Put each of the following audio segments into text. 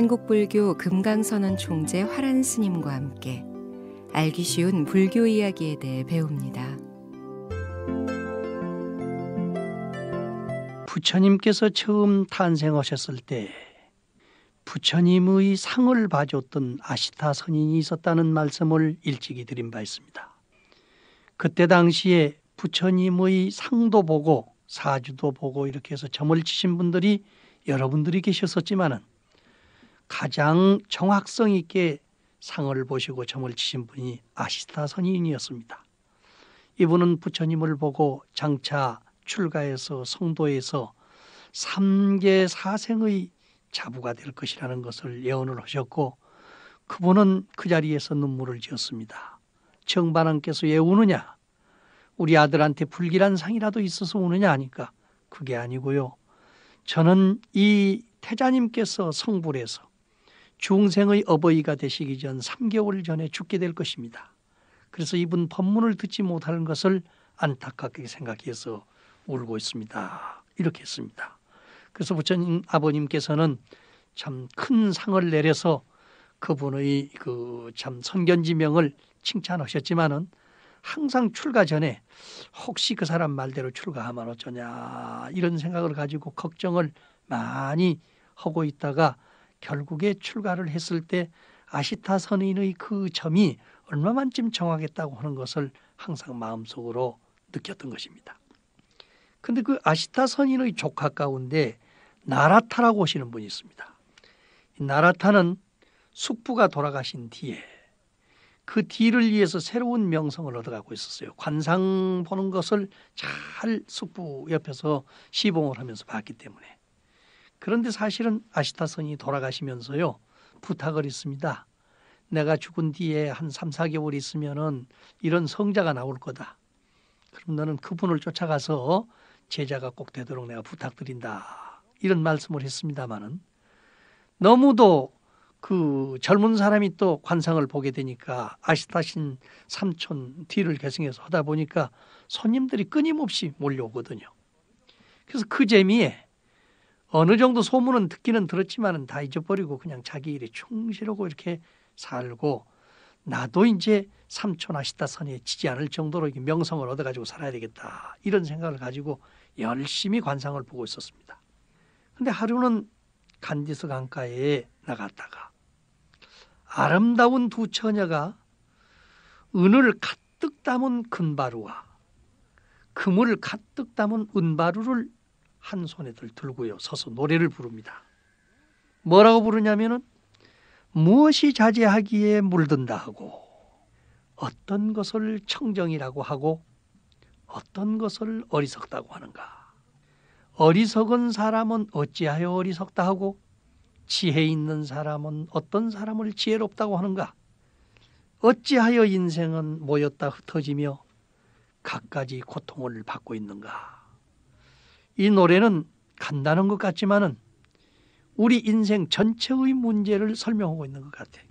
한국불교 금강선언 총재 화란 스님과 함께 알기 쉬운 불교 이야기에 대해 배웁니다. 부처님께서 처음 탄생하셨을 때 부처님의 상을 봐줬던 아시타 선인이 있었다는 말씀을 일찍이 드린 바 있습니다. 그때 당시에 부처님의 상도 보고 사주도 보고 이렇게 해서 점을 치신 분들이 여러분들이 계셨었지만은 가장 정확성 있게 상을 보시고 점을 치신 분이 아시타 선인이었습니다. 이분은 부처님을 보고 장차 출가해서 성도에서 3계 사생의 자부가 될 것이라는 것을 예언을 하셨고, 그분은 그 자리에서 눈물을 지었습니다. 정반왕께서 왜 우느냐? 우리 아들한테 불길한 상이라도 있어서 우느냐 하니까 그게 아니고요. 저는 이 태자님께서 성불해서 중생의 어버이가 되시기 전 3개월 전에 죽게 될 것입니다. 그래서 이분 법문을 듣지 못하는 것을 안타깝게 생각해서 울고 있습니다. 이렇게 했습니다. 그래서 부처님 아버님께서는 참 큰 상을 내려서 그분의 그 참 선견지명을 칭찬하셨지만은 항상 출가 전에 혹시 그 사람 말대로 출가하면 어쩌냐 이런 생각을 가지고 걱정을 많이 하고 있다가 결국에 출가를 했을 때 아시타 선인의 그 점이 얼마만큼 정확했다고 하는 것을 항상 마음속으로 느꼈던 것입니다. 그런데 그 아시타 선인의 조카 가운데 나라타라고 하시는 분이 있습니다. 이 나라타는 숙부가 돌아가신 뒤에 그 뒤를 위해서 새로운 명성을 얻어가고 있었어요. 관상 보는 것을 잘 숙부 옆에서 시봉을 하면서 봤기 때문에. 그런데 사실은 아시타 선이 돌아가시면서요 부탁을 했습니다. 내가 죽은 뒤에 한 3, 4개월 있으면은 이런 성자가 나올 거다. 그럼 너는 그분을 쫓아가서 제자가 꼭 되도록 내가 부탁드린다. 이런 말씀을 했습니다마는 너무도 그 젊은 사람이 또 관상을 보게 되니까 아시타신 삼촌 뒤를 계승해서 하다 보니까 손님들이 끊임없이 몰려오거든요. 그래서 그 재미에 어느 정도 소문은 듣기는 들었지만은 다 잊어버리고 그냥 자기 일에 충실하고 이렇게 살고, 나도 이제 삼촌 아시타 선에 지지 않을 정도로 이렇게 명성을 얻어가지고 살아야 되겠다 이런 생각을 가지고 열심히 관상을 보고 있었습니다. 근데 하루는 간디스 강가에 나갔다가 아름다운 두 처녀가 은을 가득 담은 금바루와 금을 가득 담은 은바루를 한 손에 들고요 서서 노래를 부릅니다. 뭐라고 부르냐면은 무엇이 자제하기에 물든다 하고, 어떤 것을 청정이라고 하고, 어떤 것을 어리석다고 하는가. 어리석은 사람은 어찌하여 어리석다 하고, 지혜 있는 사람은 어떤 사람을 지혜롭다고 하는가. 어찌하여 인생은 모였다 흩어지며 갖가지 고통을 받고 있는가. 이 노래는 간단한 것 같지만은 우리 인생 전체의 문제를 설명하고 있는 것 같아요.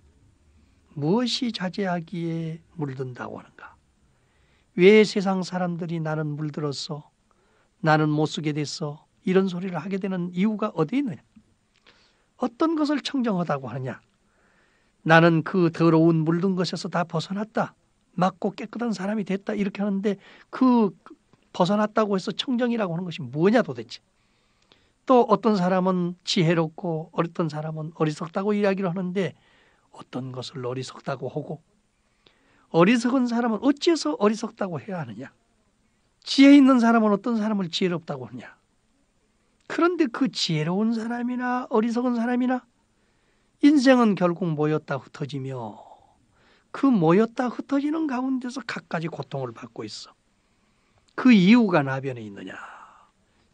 무엇이 자제하기에 물든다고 하는가. 왜 세상 사람들이 나는 물들었어, 나는 못 쓰게 됐어, 이런 소리를 하게 되는 이유가 어디에 있느냐. 어떤 것을 청정하다고 하느냐. 나는 그 더러운 물든 것에서 다 벗어났다, 맑고 깨끗한 사람이 됐다 이렇게 하는데 그 벗어났다고 해서 청정이라고 하는 것이 뭐냐 도대체. 또 어떤 사람은 지혜롭고 어떤 사람은 어리석다고 이야기를 하는데 어떤 것을 어리석다고 하고, 어리석은 사람은 어찌해서 어리석다고 해야 하느냐. 지혜 있는 사람은 어떤 사람을 지혜롭다고 하느냐. 그런데 그 지혜로운 사람이나 어리석은 사람이나 인생은 결국 모였다 흩어지며 그 모였다 흩어지는 가운데서 갖가지 고통을 받고 있어. 그 이유가 나변에 있느냐.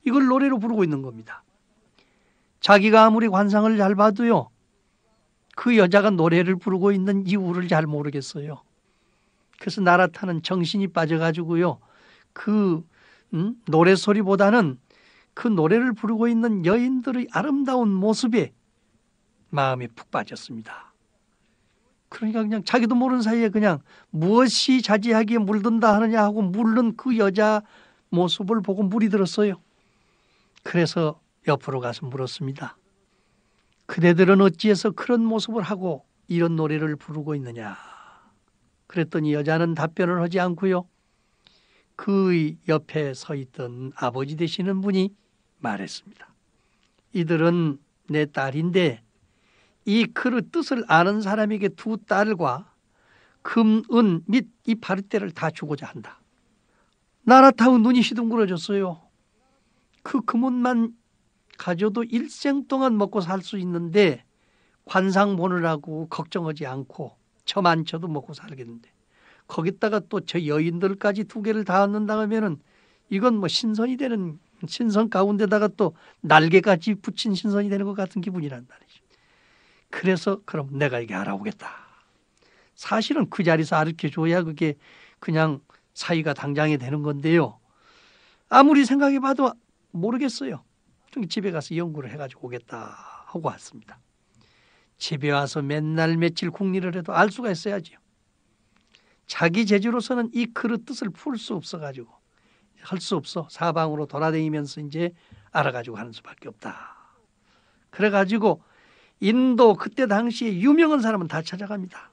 이걸 노래로 부르고 있는 겁니다. 자기가 아무리 관상을 잘 봐도요 그 여자가 노래를 부르고 있는 이유를 잘 모르겠어요. 그래서 나라타는 정신이 빠져가지고요 그 노래소리보다는 그 노래를 부르고 있는 여인들의 아름다운 모습에 마음이 푹 빠졌습니다. 그러니까 그냥 자기도 모르는 사이에 그냥 무엇이 자제하기에 물든다 하느냐 하고 물른 그 여자 모습을 보고 물이 들었어요. 그래서 옆으로 가서 물었습니다. 그대들은 어찌해서 그런 모습을 하고 이런 노래를 부르고 있느냐. 그랬더니 여자는 답변을 하지 않고요. 그 옆에 서 있던 아버지 되시는 분이 말했습니다. 이들은 내 딸인데 이 그릇 뜻을 아는 사람에게 두 딸과 금, 은 및 이 바리떼를 다 주고자 한다. 나라타고 눈이 시둥그러졌어요. 그 금은만 가져도 일생 동안 먹고 살 수 있는데 관상 보느라고 걱정하지 않고 저만 쳐도 먹고 살겠는데 거기다가 또 저 여인들까지 두 개를 다 얻는다 하면은 이건 뭐 신선이 되는 신선 가운데다가 또 날개까지 붙인 신선이 되는 것 같은 기분이란 말이죠. 그래서 그럼 내가 이게 알아오겠다. 사실은 그 자리에서 가르쳐줘야 그게 그냥 사이가 당장이 되는 건데요. 아무리 생각해봐도 모르겠어요. 집에 가서 연구를 해가지고 오겠다 하고 왔습니다. 집에 와서 맨날 며칠 궁리를 해도 알 수가 있어야지요. 자기 재주로서는 이 그릇 뜻을 풀 수 없어가지고 할 수 없어. 사방으로 돌아다니면서 이제 알아가지고 하는 수밖에 없다. 그래가지고 인도 그때 당시에 유명한 사람은 다 찾아갑니다.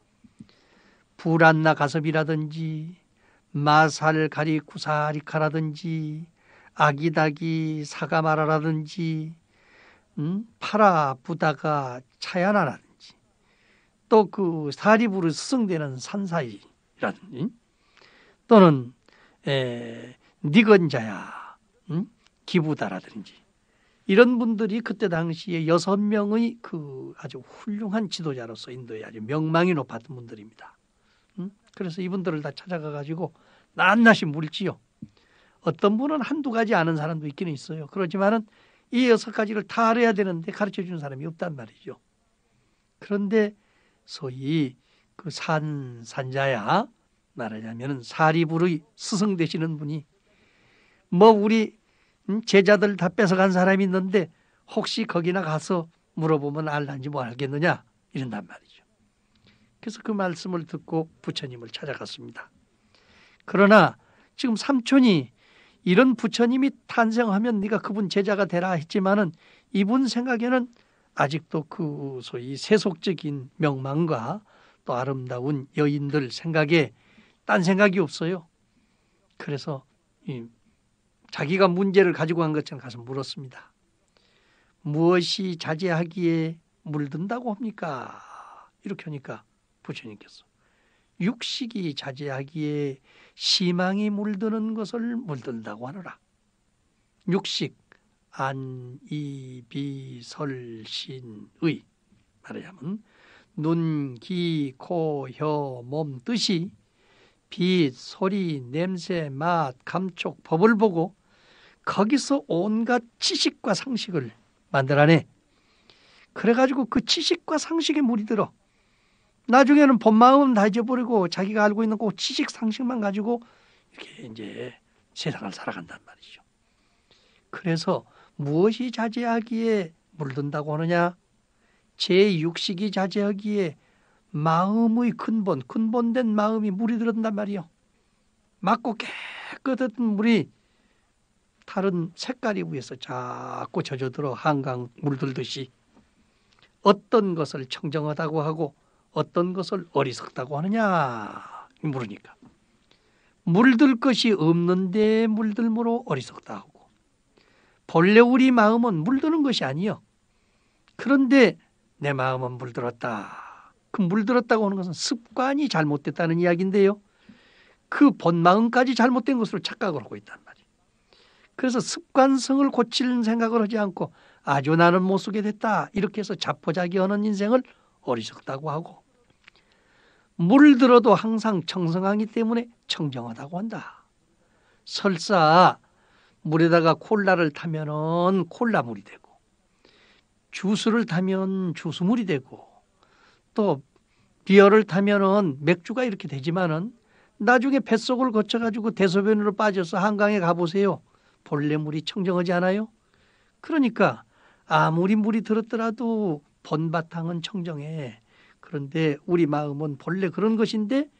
불안나 가섭이라든지 마살 가리 구사리카라든지 아기다기 사가마라라든지 파라 부다가 차야나라든지 또 그 사리부르 스승되는 산사이라든지 또는 니건자야 기부다라든지 이런 분들이 그때 당시에 6명의 그 아주 훌륭한 지도자로서 인도에 아주 명망이 높았던 분들입니다. 그래서 이분들을 다 찾아가 가지고 낱낱이 물지요. 어떤 분은 한두 가지 아는 사람도 있기는 있어요. 그렇지만은 이 6가지를 다 알아야 되는데 가르쳐 주는 사람이 없단 말이죠. 그런데 소위 그 산자야 말하자면은 사리부의 스승 되시는 분이 뭐 우리 제자들 다 뺏어간 사람이 있는데 혹시 거기나 가서 물어보면 알란지 뭐 알겠느냐 이런단 말이죠. 그래서 그 말씀을 듣고 부처님을 찾아갔습니다. 그러나 지금 삼촌이 이런 부처님이 탄생하면 네가 그분 제자가 되라 했지만은 이분 생각에는 아직도 그 소위 세속적인 명망과 또 아름다운 여인들 생각에 딴 생각이 없어요. 그래서 자기가 문제를 가지고 간 것처럼 가서 물었습니다. 무엇이 자제하기에 물든다고 합니까? 이렇게 하니까 부처님께서 육식이 자제하기에 시망이 물드는 것을 물든다고 하노라. 육식, 안, 이, 비, 설, 신, 의 말하자면 눈, 귀, 코, 혀, 몸 뜻이 빛, 소리, 냄새, 맛, 감촉, 법을 보고 거기서 온갖 지식과 상식을 만들어내. 그래가지고 그 지식과 상식에 물이 들어. 나중에는 본 마음은 다 잊어버리고 자기가 알고 있는 그 지식 상식만 가지고 이렇게 이제 세상을 살아간단 말이죠. 그래서 무엇이 자제하기에 물든다고 하느냐? 제6식이 자제하기에 마음의 근본된 마음이 물이 들었단 말이요. 맑고 깨끗한 물이 다른 색깔이 위에서 자꾸 젖어들어 한강 물들듯이 어떤 것을 청정하다고 하고 어떤 것을 어리석다고 하느냐 물으니까 물들 것이 없는데 물들므로 어리석다 하고 본래 우리 마음은 물드는 것이 아니요. 그런데 내 마음은 물들었다. 그 물들었다고 하는 것은 습관이 잘못됐다는 이야기인데요. 그 본마음까지 잘못된 것으로 착각을 하고 있단 말이에요. 그래서 습관성을 고치는 생각을 하지 않고 아주 나는 못 쓰게 됐다. 이렇게 해서 자포자기하는 인생을 어리석다고 하고 물들어도 항상 청성하기 때문에 청정하다고 한다. 설사 물에다가 콜라를 타면은 콜라물이 되고 주스를 타면 주스물이 되고 또 비어를 타면은 맥주가 이렇게 되지만은 나중에 뱃속을 거쳐가지고 대소변으로 빠져서 한강에 가보세요. 본래 물이 청정하지 않아요? 그러니까 아무리 물이 들었더라도 본바탕은 청정해. 그런데 우리 마음은 본래 그런 것인데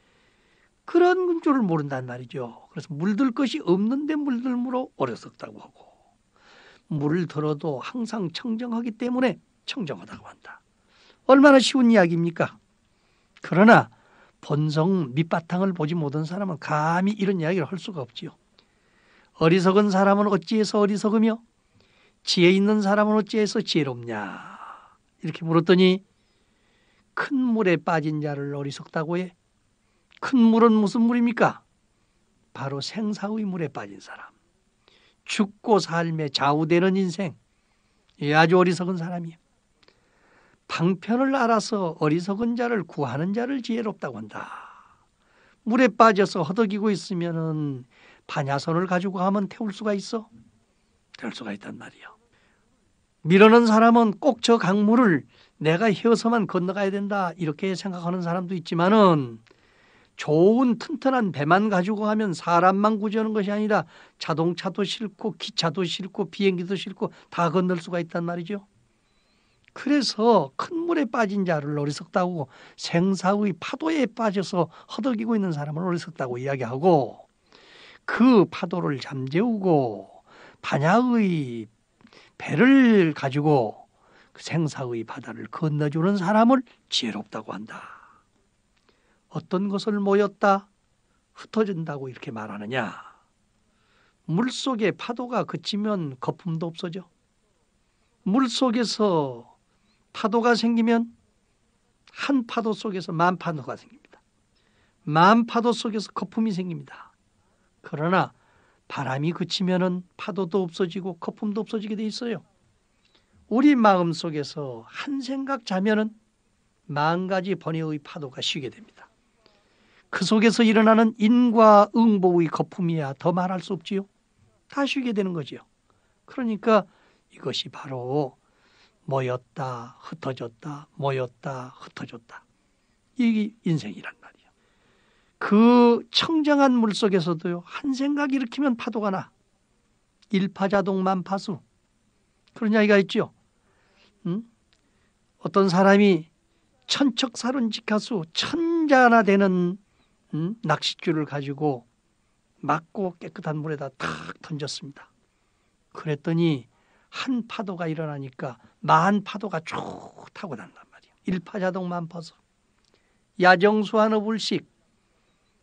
그런 줄을 모른단 말이죠. 그래서 물들 것이 없는데 물들므로 어리석다고 하고 물을 들어도 항상 청정하기 때문에 청정하다고 한다. 얼마나 쉬운 이야기입니까? 그러나 본성 밑바탕을 보지 못한 사람은 감히 이런 이야기를 할 수가 없지요. 어리석은 사람은 어찌해서 어리석으며 지혜 있는 사람은 어찌해서 지혜롭냐 이렇게 물었더니 큰 물에 빠진 자를 어리석다고 해. 큰 물은 무슨 물입니까? 바로 생사의 물에 빠진 사람. 죽고 삶에 좌우되는 인생. 아주 어리석은 사람이에요. 방편을 알아서 어리석은 자를 구하는 자를 지혜롭다고 한다. 물에 빠져서 허덕이고 있으면은 반야선을 가지고 가면 태울 수가 있어? 태울 수가 있단 말이에요. 미루는 사람은 꼭 저 강물을 내가 헤어서만 건너가야 된다 이렇게 생각하는 사람도 있지만은 좋은 튼튼한 배만 가지고 가면 사람만 구조하는 것이 아니라 자동차도 싣고 기차도 싣고 비행기도 싣고 다 건널 수가 있단 말이죠. 그래서 큰 물에 빠진 자를 어리석다고 생사의 파도에 빠져서 허덕이고 있는 사람을 어리석다고 이야기하고 그 파도를 잠재우고 반야의 배를 가지고 생사의 바다를 건너주는 사람을 지혜롭다고 한다. 어떤 것을 모였다 흩어진다고 이렇게 말하느냐? 물속에 파도가 그치면 거품도 없어져. 물속에서 파도가 생기면 한 파도 속에서 만 파도가 생깁니다. 만 파도 속에서 거품이 생깁니다. 그러나 바람이 그치면은 파도도 없어지고 거품도 없어지게 돼 있어요. 우리 마음 속에서 한 생각 자면은 만 가지 번뇌의 파도가 쉬게 됩니다. 그 속에서 일어나는 인과응보의 거품이야 더 말할 수 없지요. 다 쉬게 되는 거지요. 그러니까 이것이 바로 모였다 흩어졌다 모였다 흩어졌다 이 인생이란 말이에요. 그 청정한 물 속에서도요 한 생각 일으키면 파도가 나. 일파자동 만파수 그런 이야기가 있죠. 어떤 사람이 천척사론직하수 천자나 되는 낚싯줄을 가지고 맑고 깨끗한 물에다 탁 던졌습니다. 그랬더니 한 파도가 일어나니까 만 파도가 쭉 타고 난단 말이에요. 일파자동 만파수. 야정수한 어불식.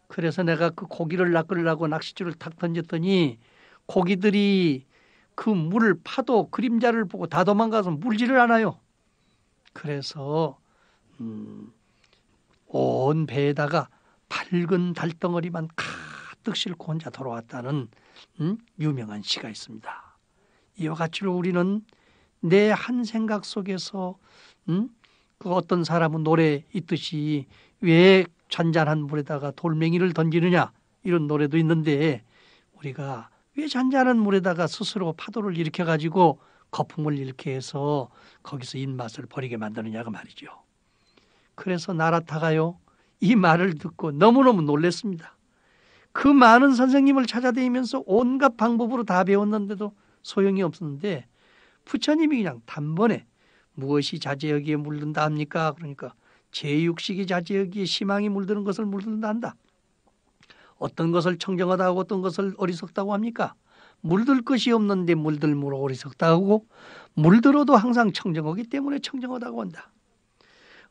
그래서 내가 그 고기를 낚으려고 낚싯줄을 탁 던졌더니 고기들이 그 물 파도 그림자를 보고 다 도망가서 물지를 않아요. 그래서 온 배에다가 밝은 달덩어리만 가득 싣고 혼자 돌아왔다는 유명한 시가 있습니다. 이와 같이로 우리는 내 한 생각 속에서 그 어떤 사람은 노래 있듯이 왜 잔잔한 물에다가 돌멩이를 던지느냐 이런 노래도 있는데 우리가 왜 잔잔한 물에다가 스스로 파도를 일으켜 가지고 거품을 일으켜 해서 거기서 입맛을 버리게 만드느냐가 말이죠. 그래서 나라타가요 이 말을 듣고 너무너무 놀랐습니다. 그 많은 선생님을 찾아다니면서 온갖 방법으로 다 배웠는데도 소용이 없었는데 부처님이 그냥 단번에 무엇이 자제여기에 물든다 합니까? 그러니까 제6식이 자제여기에 희망이 물드는 것을 물든다 한다. 어떤 것을 청정하다 하고 어떤 것을 어리석다고 합니까? 물들 것이 없는데 물들므로 어리석다 하고 물들어도 항상 청정하기 때문에 청정하다고 한다.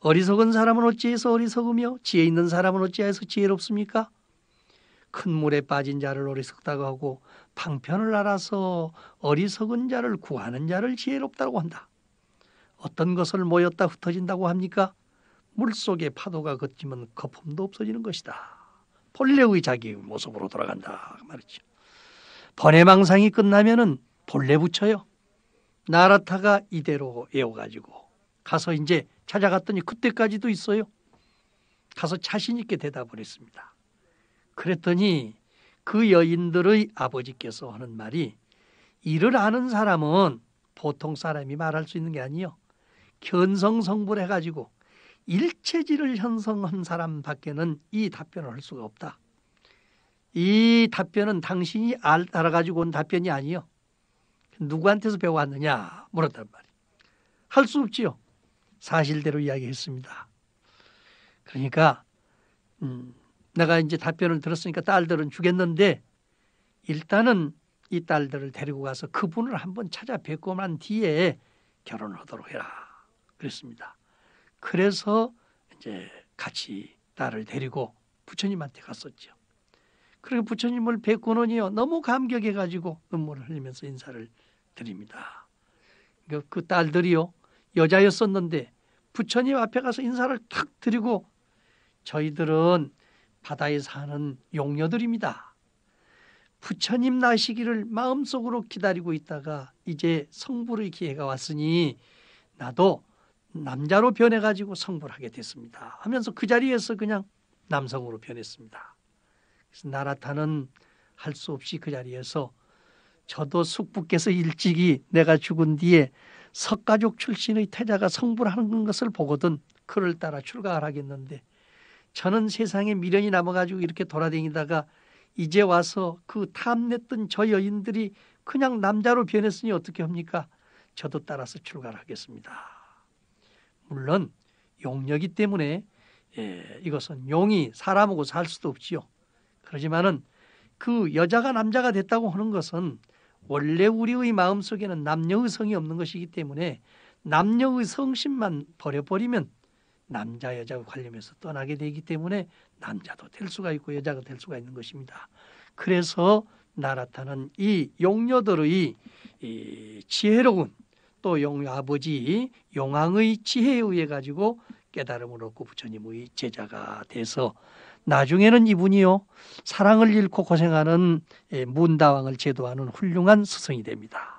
어리석은 사람은 어찌해서 어리석으며 지혜 있는 사람은 어찌해서 지혜롭습니까? 큰 물에 빠진 자를 어리석다고 하고 방편을 알아서 어리석은 자를 구하는 자를 지혜롭다고 한다. 어떤 것을 모였다 흩어진다고 합니까? 물속에 파도가 걷지면 거품도 없어지는 것이다. 본래의 자기 모습으로 돌아간다 말이죠. 번외망상이 끝나면은 본래 붙여요. 나라타가 이대로 외워가지고 가서 이제 찾아갔더니 그때까지도 있어요. 가서 자신 있게 대답을 했습니다. 그랬더니 그 여인들의 아버지께서 하는 말이 이를 아는 사람은 보통 사람이 말할 수 있는 게 아니에요. 견성성불 해가지고 일체지를 형성한 사람밖에는 이 답변을 할 수가 없다. 이 답변은 당신이 알아가지고 온 답변이 아니에요. 누구한테서 배워왔느냐 물었단 말이에요. 할 수 없지요. 사실대로 이야기했습니다. 그러니까 내가 이제 답변을 들었으니까 딸들은 주겠는데 일단은 이 딸들을 데리고 가서 그분을 한번 찾아뵙고 난 뒤에 결혼을 하도록 해라. 그랬습니다. 그래서 이제 같이 딸을 데리고 부처님한테 갔었죠. 그리고 부처님을 뵙고는요 너무 감격해가지고 눈물을 흘리면서 인사를 드립니다. 그 딸들이요 여자였었는데 부처님 앞에 가서 인사를 탁 드리고 저희들은 바다에 사는 용녀들입니다. 부처님 나시기를 마음속으로 기다리고 있다가 이제 성불의 기회가 왔으니 나도 남자로 변해가지고 성불을 하게 됐습니다 하면서 그 자리에서 그냥 남성으로 변했습니다. 그래서 나라타는 할 수 없이 그 자리에서 저도 숙부께서 일찍이 내가 죽은 뒤에 석가족 출신의 태자가 성불하는 것을 보거든 그를 따라 출가를 하겠는데 저는 세상에 미련이 남아가지고 이렇게 돌아다니다가 이제 와서 그 탐냈던 저 여인들이 그냥 남자로 변했으니 어떻게 합니까? 저도 따라서 출가를 하겠습니다. 물론 용녀이기 때문에 이것은 용이 사람하고 살 수도 없지요. 그렇지만은 그 여자가 남자가 됐다고 하는 것은 원래 우리의 마음속에는 남녀의 성이 없는 것이기 때문에 남녀의 성심만 버려버리면 남자 여자와 관련해서 떠나게 되기 때문에 남자도 될 수가 있고 여자가 될 수가 있는 것입니다. 그래서 나라타는 이 용녀들의 이 지혜로운 또 용녀 아버지 용왕의 지혜에 의해 가지고 깨달음을 얻고 부처님의 제자가 돼서 나중에는 이분이요 사랑을 잃고 고생하는 문다왕을 제도하는 훌륭한 스승이 됩니다.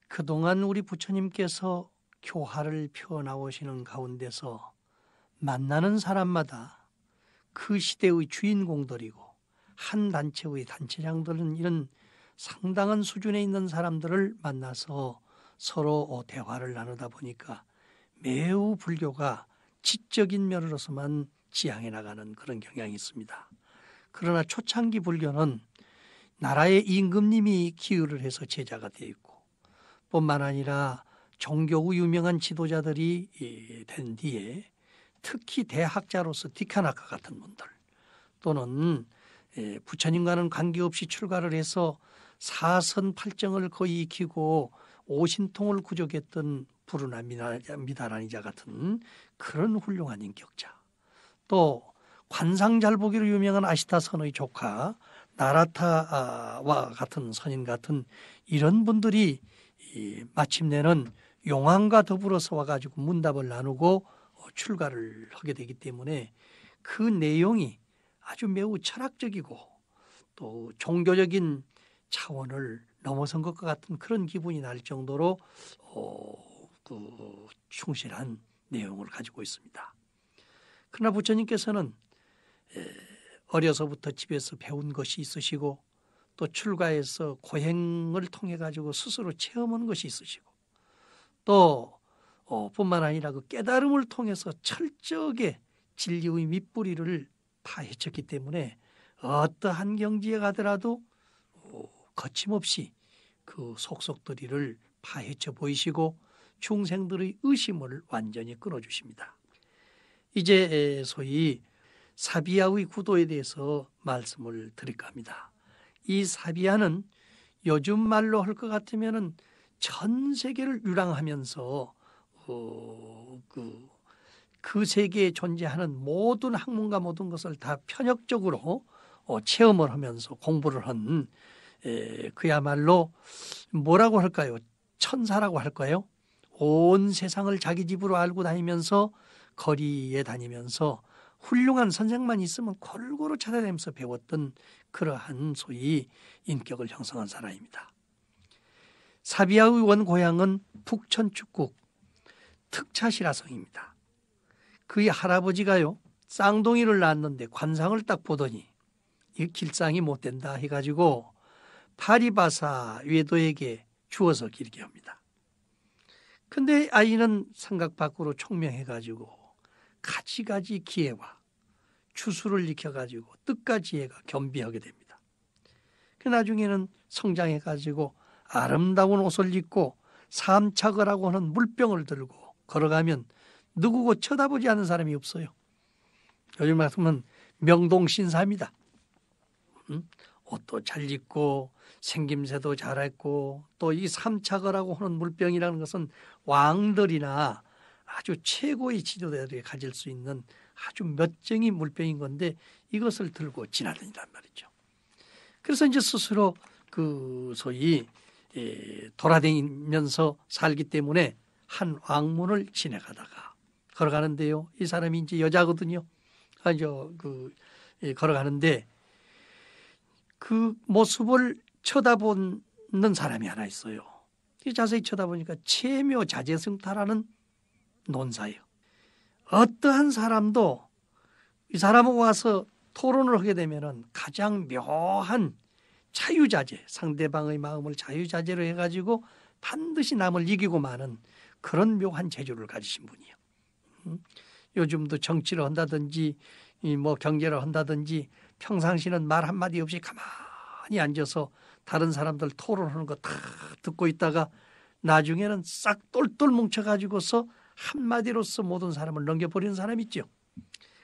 그동안 우리 부처님께서 교화를 펴나오시는 가운데서 만나는 사람마다 그 시대의 주인공들이고 한 단체의 단체장들은 이런 상당한 수준에 있는 사람들을 만나서 서로 대화를 나누다 보니까 매우 불교가 지적인 면으로서만 지향해 나가는 그런 경향이 있습니다. 그러나 초창기 불교는 나라의 임금님이 기유를 해서 제자가 되어 있고 뿐만 아니라 종교의 유명한 지도자들이 된 뒤에 특히 대학자로서 디카나카 같은 분들 또는 부처님과는 관계없이 출가를 해서 사선팔정을 거의 익히고 오신통을 구족했던 부르나 미다라니자 같은 그런 훌륭한 인격자 또 관상잘보기로 유명한 아시타 선의 조카 나라타와 같은 선인 같은 이런 분들이 마침내는 용왕과 더불어서 와가지고 문답을 나누고 출가를 하게 되기 때문에 그 내용이 아주 매우 철학적이고 또 종교적인 차원을 넘어선 것과 같은 그런 기분이 날 정도로 그 충실한 내용을 가지고 있습니다. 그러나 부처님께서는 어려서부터 집에서 배운 것이 있으시고 또 출가해서 고행을 통해 가지고 스스로 체험한 것이 있으시고 또 뿐만 아니라 그 깨달음을 통해서 철저하게 진리의 밑뿌리를 파헤쳤기 때문에 어떠한 경지에 가더라도 거침없이 그 속속들이를 파헤쳐 보이시고 중생들의 의심을 완전히 끊어주십니다. 이제 소위 사비아의 구도에 대해서 말씀을 드릴까 합니다. 이 사비아는 요즘 말로 할 것 같으면은 전 세계를 유랑하면서 그 세계에 존재하는 모든 학문과 모든 것을 다 편역적으로 체험을 하면서 공부를 한 그야말로 뭐라고 할까요? 천사라고 할까요? 온 세상을 자기 집으로 알고 다니면서 거리에 다니면서 훌륭한 선생만 있으면 골고루 찾아다니면서 배웠던 그러한 소위 인격을 형성한 사람입니다. 사비아의 원고향은 북천 축국 특차시라성입니다. 그의 할아버지가요 쌍둥이를 낳았는데 관상을 딱 보더니 이 길상이 못 된다 해가지고 파리바사 외도에게 주어서 기르게 합니다. 근데 아이는 생각 밖으로 총명해가지고 가지가지 기회와 추수를 익혀가지고 뜻과 지혜가 겸비하게 됩니다. 그 나중에는 성장해가지고 아름다운 옷을 입고 삼차거라고 하는 물병을 들고 걸어가면 누구고 쳐다보지 않는 사람이 없어요. 요즘 말하면 명동신사입니다. 옷도 잘 입고 생김새도 잘했고 또 이 삼차거라고 하는 물병이라는 것은 왕들이나 아주 최고의 지도자들이 가질 수 있는 아주 몇정이 물병인 건데 이것을 들고 지나다니란 말이죠. 그래서 이제 스스로 그 소위 돌아다니면서 살기 때문에 한 왕문을 지나가다가 걸어가는데요. 이 사람이 이제 여자거든요. 걸어가는데 그 모습을 쳐다보는 사람이 하나 있어요. 자세히 쳐다보니까 체묘자재승타라는 논사예요. 어떠한 사람도 이 사람하고 와서 토론을 하게 되면은 가장 묘한 자유자재, 상대방의 마음을 자유자재로 해가지고 반드시 남을 이기고 마는 그런 묘한 재주를 가지신 분이에요. 요즘도 정치를 한다든지 뭐 경제를 한다든지 평상시는 말 한마디 없이 가만히 앉아서 다른 사람들 토론하는 거 다 듣고 있다가 나중에는 싹 똘똘 뭉쳐가지고서 한마디로서 모든 사람을 넘겨버리는 사람 있죠.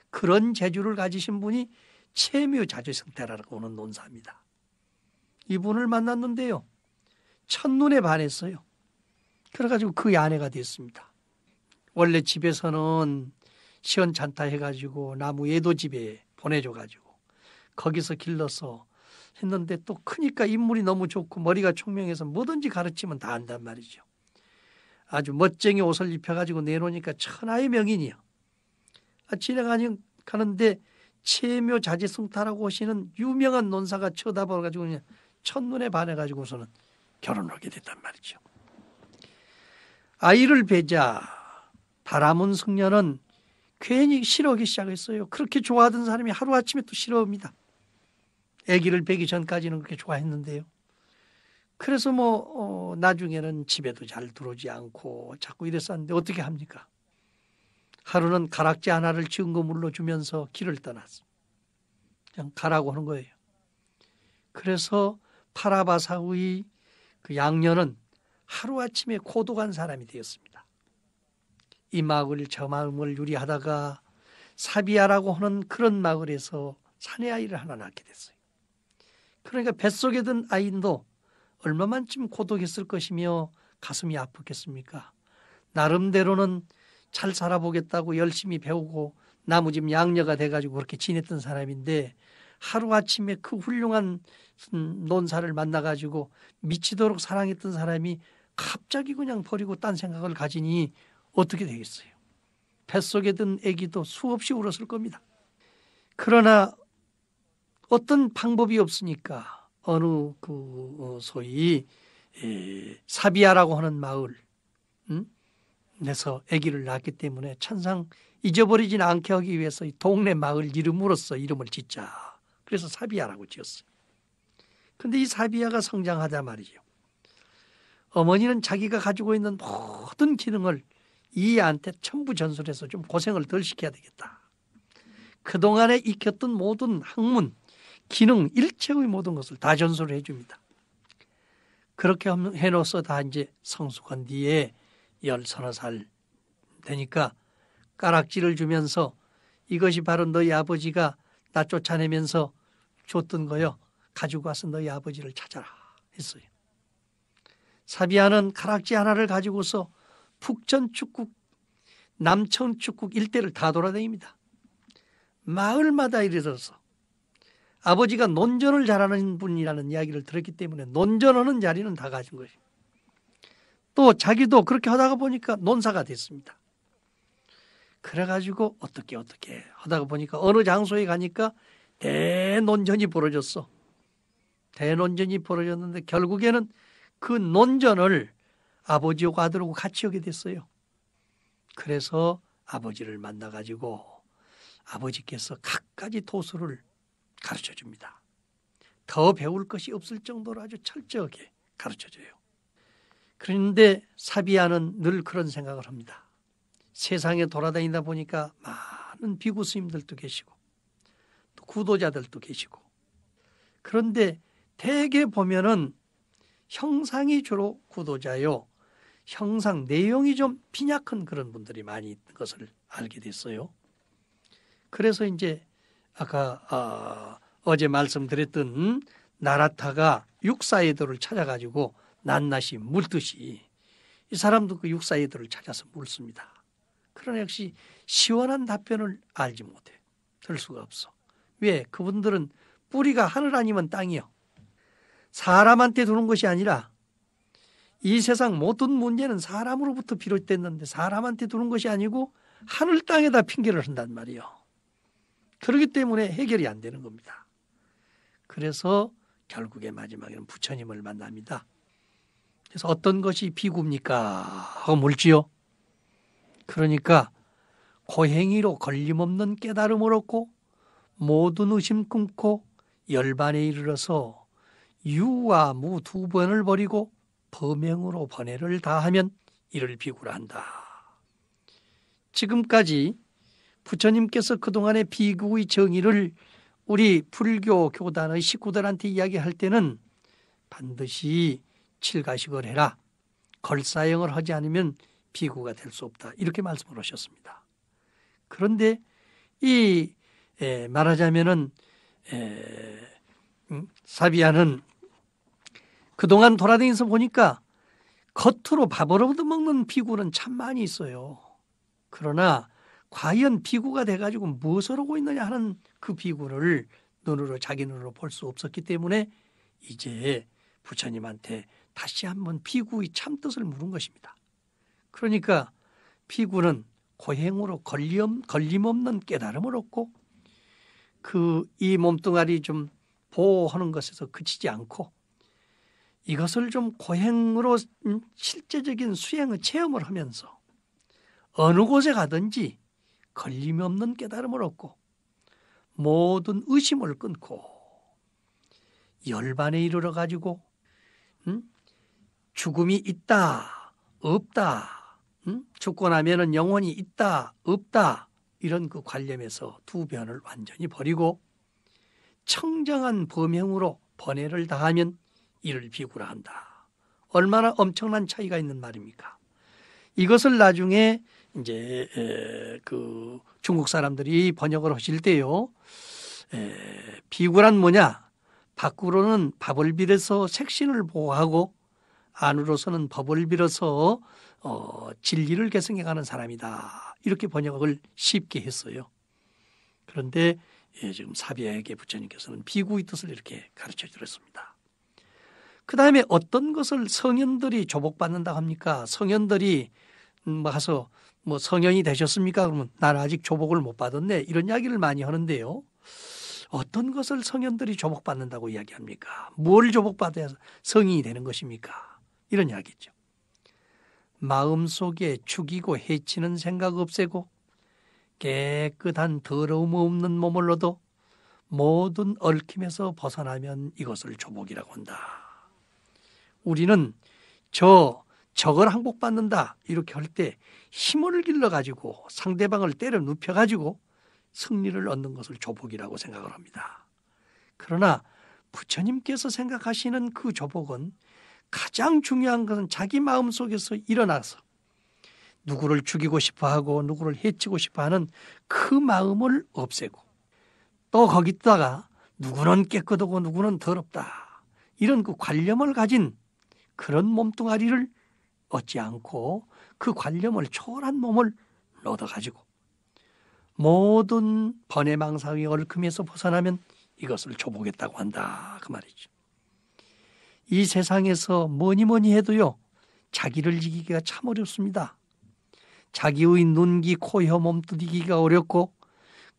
그런 재주를 가지신 분이 체묘자재승태라고 하는 논사입니다. 이분을 만났는데요. 첫눈에 반했어요. 그래가지고 그 아내가 됐습니다. 원래 집에서는 시원찮다 해가지고 나무 예도집에 보내줘가지고 거기서 길러서 했는데 또 크니까 인물이 너무 좋고 머리가 총명해서 뭐든지 가르치면 다 안단 말이죠. 아주 멋쟁이 옷을 입혀가지고 내놓으니까 천하의 명인이요. 지나가는데 체묘자재승타라고 하시는 유명한 논사가 쳐다봐가지고 그냥 첫눈에 반해가지고서는 결혼하게 됐단 말이죠. 아이를 베자 바라문 승려는 괜히 싫어하기 시작했어요. 그렇게 좋아하던 사람이 하루아침에 또 싫어합니다. 아기를 베기 전까지는 그렇게 좋아했는데요. 그래서 나중에는 집에도 잘 들어오지 않고 자꾸 이랬었는데 어떻게 합니까? 하루는 가락지 하나를 증거물로 주면서 길을 떠났어. 그냥 가라고 하는 거예요. 그래서 파라바사의 그 양녀는 하루아침에 고독한 사람이 되었습니다. 이 마을 저 마을을 유리하다가 사비아라고 하는 그런 마을에서 사내아이를 하나 낳게 됐어요. 그러니까 뱃속에 든 아이도 얼마만큼 고독했을 것이며 가슴이 아팠겠습니까? 나름대로는 잘 살아보겠다고 열심히 배우고 나무집 양녀가 돼가지고 그렇게 지냈던 사람인데 하루아침에 그 훌륭한 논사를 만나가지고 미치도록 사랑했던 사람이 갑자기 그냥 버리고 딴 생각을 가지니 어떻게 되겠어요? 뱃속에 든 아기도 수없이 울었을 겁니다. 그러나 어떤 방법이 없으니까 어느 소위 사비아라고 하는 마을 에서 아기를 낳았기 때문에 천상 잊어버리진 않게 하기 위해서 이 동네 마을 이름으로서 이름을 짓자. 그래서 사비아라고 지었어요. 그런데 이 사비아가 성장하자 말이죠. 어머니는 자기가 가지고 있는 모든 기능을 이 애한테 전부 전술해서 좀 고생을 덜 시켜야 되겠다. 그동안에 익혔던 모든 학문, 기능, 일체의 모든 것을 다 전수를 해줍니다. 그렇게 해놓아서 다 이제 성숙한 뒤에 10서너 되니까 가락지를 주면서 이것이 바로 너희 아버지가 나 쫓아내면서 줬던 거요. 가지고 와서 너희 아버지를 찾아라 했어요. 사비아는 가락지 하나를 가지고서 북천 축국, 남천 축국 일대를 다 돌아다닙니다. 마을마다 이르러서 아버지가 논전을 잘하는 분이라는 이야기를 들었기 때문에 논전하는 자리는 다 가진 것이에요. 또 자기도 그렇게 하다가 보니까 논사가 됐습니다. 그래가지고 어떻게 하다가 보니까 어느 장소에 가니까 대논전이 벌어졌어. 대논전이 벌어졌는데 결국에는 그 논전을 아버지하고 아들하고 같이 하게 됐어요. 그래서 아버지를 만나가지고 아버지께서 갖가지 도수를 가르쳐줍니다. 더 배울 것이 없을 정도로 아주 철저하게 가르쳐줘요. 그런데 사비아는 늘 그런 생각을 합니다. 세상에 돌아다니다 보니까 많은 비구 스님들도 계시고 또 구도자들도 계시고 그런데 대개 보면은 형상이 주로 구도자요. 형상 내용이 좀 빈약한 그런 분들이 많이 있는 것을 알게 됐어요. 그래서 이제 아까 어제 말씀드렸던 나라타가 육사애들을 찾아가지고 낱낱이 물듯이 이 사람도 그 육사애들을 찾아서 묻습니다. 그러나 역시 시원한 답변을 알지 못해. 들 수가 없어. 왜? 그분들은 뿌리가 하늘 아니면 땅이요. 사람한테 두는 것이 아니라 이 세상 모든 문제는 사람으로부터 비롯됐는데 사람한테 두는 것이 아니고 하늘 땅에다 핑계를 한단 말이요. 그렇기 때문에 해결이 안 되는 겁니다. 그래서 결국에 마지막에는 부처님을 만납니다. 그래서 어떤 것이 비구입니까? 하고 물지요. 그러니까 고행위로 걸림없는 깨달음을 얻고 모든 의심 끊고 열반에 이르러서 유와 무 두 번을 버리고 범행으로 번뇌를 다하면 이를 비구라 한다. 지금까지 부처님께서 그동안의 비구의 정의를 우리 불교 교단의 식구들한테 이야기할 때는 반드시 칠가식을 해라. 걸사형을 하지 않으면 비구가 될 수 없다. 이렇게 말씀을 하셨습니다. 그런데 이 말하자면은 사비아는 그동안 돌아다니면서 보니까 겉으로 밥을 얻어먹는 비구는 참 많이 있어요. 그러나 과연 비구가 돼가지고 무엇을 하고 있느냐 하는 그 비구를 자기 눈으로 볼 수 없었기 때문에 이제 부처님한테 다시 한번 비구의 참뜻을 물은 것입니다. 그러니까 비구는 고행으로 걸림없는 깨달음을 얻고 이 몸뚱아리 좀 보호하는 것에서 그치지 않고 이것을 좀 고행으로 실제적인 수행의 체험을 하면서 어느 곳에 가든지 걸림없는 깨달음을 얻고 모든 의심을 끊고 열반에 이르러 가지고 죽음이 있다 없다 죽고 나면은 영혼이 있다 없다 이런 그 관념에서 두 변을 완전히 버리고 청정한 범행으로 번뇌를 다하면 이를 비구라 한다. 얼마나 엄청난 차이가 있는 말입니까? 이것을 나중에 이제 그 중국 사람들이 번역을 하실 때요. 비구란 뭐냐? 밖으로는 밥을 빌어서 색신을 보호하고 안으로서는 법을 빌어서 진리를 계승해가는 사람이다. 이렇게 번역을 쉽게 했어요. 그런데 지금 사비아에게 부처님께서는 비구의 뜻을 이렇게 가르쳐 주셨습니다. 그 다음에 어떤 것을 성현들이 조복받는다고 합니까? 성현들이 가서 성현이 되셨습니까? 그러면 나는 아직 조복을 못 받았네. 이런 이야기를 많이 하는데요. 어떤 것을 성현들이 조복받는다고 이야기합니까? 뭘 조복받아야 성인이 되는 것입니까? 이런 이야기죠. 마음속에 죽이고 해치는 생각 없애고 깨끗한 더러움 없는 몸을 얻어 모든 얽힘에서 벗어나면 이것을 조복이라고 한다. 우리는 적을 항복받는다 이렇게 할 때 힘을 길러가지고 상대방을 때려 눕혀가지고 승리를 얻는 것을 조복이라고 생각을 합니다. 그러나 부처님께서 생각하시는 그 조복은 가장 중요한 것은 자기 마음속에서 일어나서 누구를 죽이고 싶어하고 누구를 해치고 싶어하는 그 마음을 없애고 또 거기다가 누구는 깨끗하고 누구는 더럽다 이런 그 관념을 가진 그런 몸뚱아리를 얻지 않고 그 관념을 초월한 몸을 얻어가지고 모든 번뇌망상의 얽힘에서 벗어나면 이것을 조복했다고 한다 그 말이죠. 이 세상에서 뭐니 해도요 자기를 이기기가 참 어렵습니다. 자기의 눈기 코 혀 몸뜻 이기기가 어렵고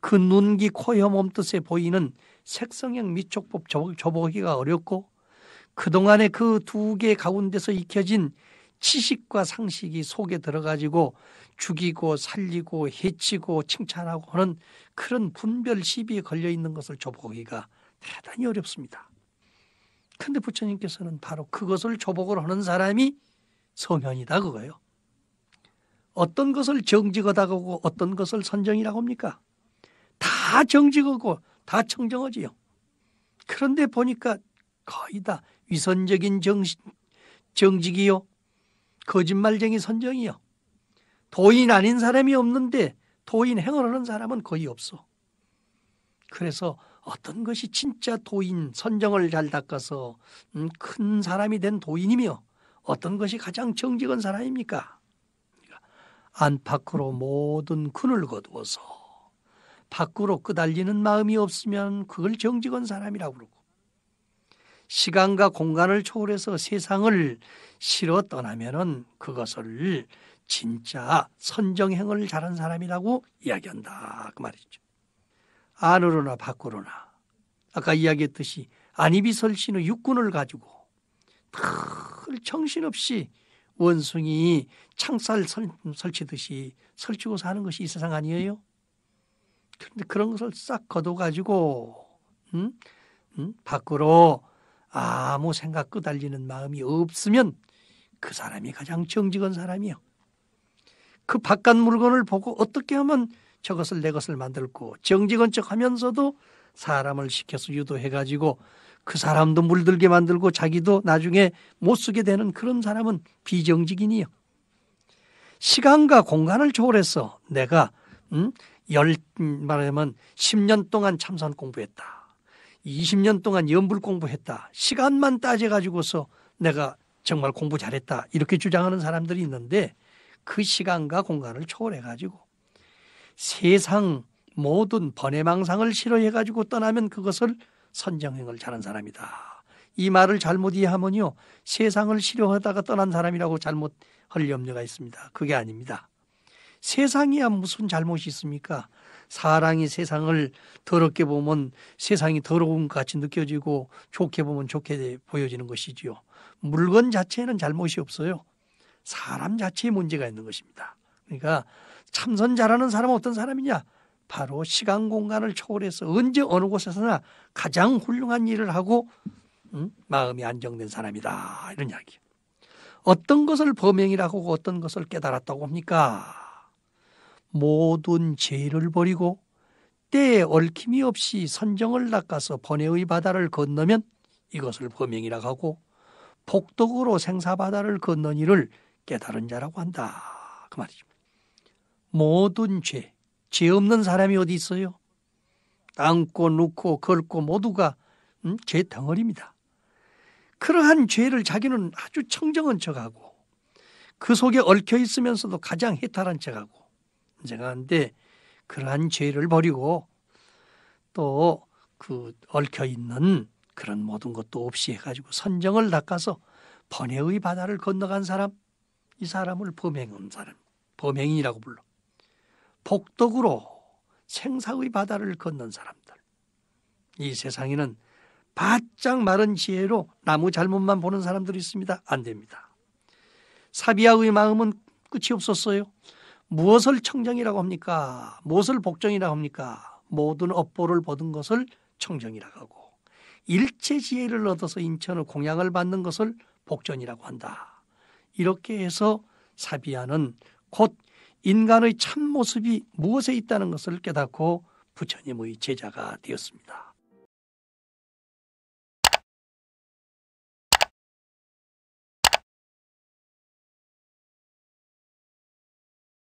그 눈기 코 혀 몸뜻에 보이는 색성형 미촉법 조복하기가 어렵고 그동안에 그 두 개 가운데서 익혀진 지식과 상식이 속에 들어가지고 죽이고 살리고 해치고 칭찬하고 하는 그런 분별 시비에 걸려있는 것을 조복하기가 대단히 어렵습니다. 그런데 부처님께서는 바로 그것을 조복을 하는 사람이 성현이다 그거예요. 어떤 것을 정직하다고 하고 어떤 것을 선정이라고 합니까? 다 정직하고 다 청정하지요. 그런데 보니까 거의 다 위선적인 정직이요, 거짓말쟁이 선정이요. 도인 아닌 사람이 없는데 도인 행을 하는 사람은 거의 없어. 그래서 어떤 것이 진짜 도인, 선정을 잘 닦아서 큰 사람이 된 도인이며 어떤 것이 가장 정직한 사람입니까? 안팎으로 모든 군을 거두어서 밖으로 끄달리는 마음이 없으면 그걸 정직한 사람이라고 그러고, 시간과 공간을 초월해서 세상을 실어 떠나면은 그것을 진짜 선정행을 잘한 사람이라고 이야기한다, 그 말이죠. 안으로나 밖으로나 아까 이야기했듯이 안이비설신의 육군을 가지고 늘 정신없이 원숭이 창살 설치듯이 설치고 사는 것이 이 세상 아니에요? 그런데 그런 것을 싹 걷어가지고 밖으로 아무 생각 끄달리는 마음이 없으면 그 사람이 가장 정직한 사람이요. 그 바깥 물건을 보고 어떻게 하면 저것을 내 것을 만들고 정직한 척 하면서도 사람을 시켜서 유도해가지고 그 사람도 물들게 만들고 자기도 나중에 못 쓰게 되는 그런 사람은 비정직인이요. 시간과 공간을 초월해서 내가 말하자면 10년 동안 참선 공부했다, 20년 동안 연불 공부했다, 시간만 따져가지고서 내가 정말 공부 잘했다, 이렇게 주장하는 사람들이 있는데 그 시간과 공간을 초월해가지고 세상 모든 번외망상을 싫어해가지고 떠나면 그것을 선정행을 잘한 사람이다. 이 말을 잘못 이해하면요, 세상을 싫어하다가 떠난 사람이라고 잘못할 염려가 있습니다. 그게 아닙니다. 세상이야 무슨 잘못이 있습니까? 사람이 세상을 더럽게 보면 세상이 더러운 것 같이 느껴지고 좋게 보면 좋게 보여지는 것이지요. 물건 자체에는 잘못이 없어요. 사람 자체에 문제가 있는 것입니다. 그러니까 참선 잘하는 사람은 어떤 사람이냐? 바로 시간 공간을 초월해서 언제 어느 곳에서나 가장 훌륭한 일을 하고 마음이 안정된 사람이다, 이런 이야기. 어떤 것을 범행이라고 하고 어떤 것을 깨달았다고 합니까? 모든 죄를 버리고 때에 얽힘이 없이 선정을 닦아서 번뇌의 바다를 건너면 이것을 범행이라고 하고, 복덕으로 생사바다를 건넌 이를 깨달은 자라고 한다, 그 말이죠. 모든 죄 없는 사람이 어디 있어요? 앉고 눕고 걷고 모두가 죄 덩어리입니다. 그러한 죄를 자기는 아주 청정한 척하고 그 속에 얽혀 있으면서도 가장 해탈한 척하고 제가한데, 그러한 죄를 버리고 또 그 얽혀 있는 그런 모든 것도 없이 해가지고 선정을 닦아서 번뇌의 바다를 건너간 사람, 이 사람을 범행한 사람, 범행이라고 불러. 복덕으로 생사의 바다를 건넌 사람들. 이 세상에는 바짝 마른 지혜로 나무 잘못만 보는 사람들이 있습니다. 안 됩니다. 사비아의 마음은 끝이 없었어요. 무엇을 청정이라고 합니까? 무엇을 복정이라고 합니까? 모든 업보를 보던 것을 청정이라고 하고, 일체 지혜를 얻어서 인천의 공양을 받는 것을 복전이라고 한다. 이렇게 해서 사비아는 곧 인간의 참 모습이 무엇에 있다는 것을 깨닫고 부처님의 제자가 되었습니다.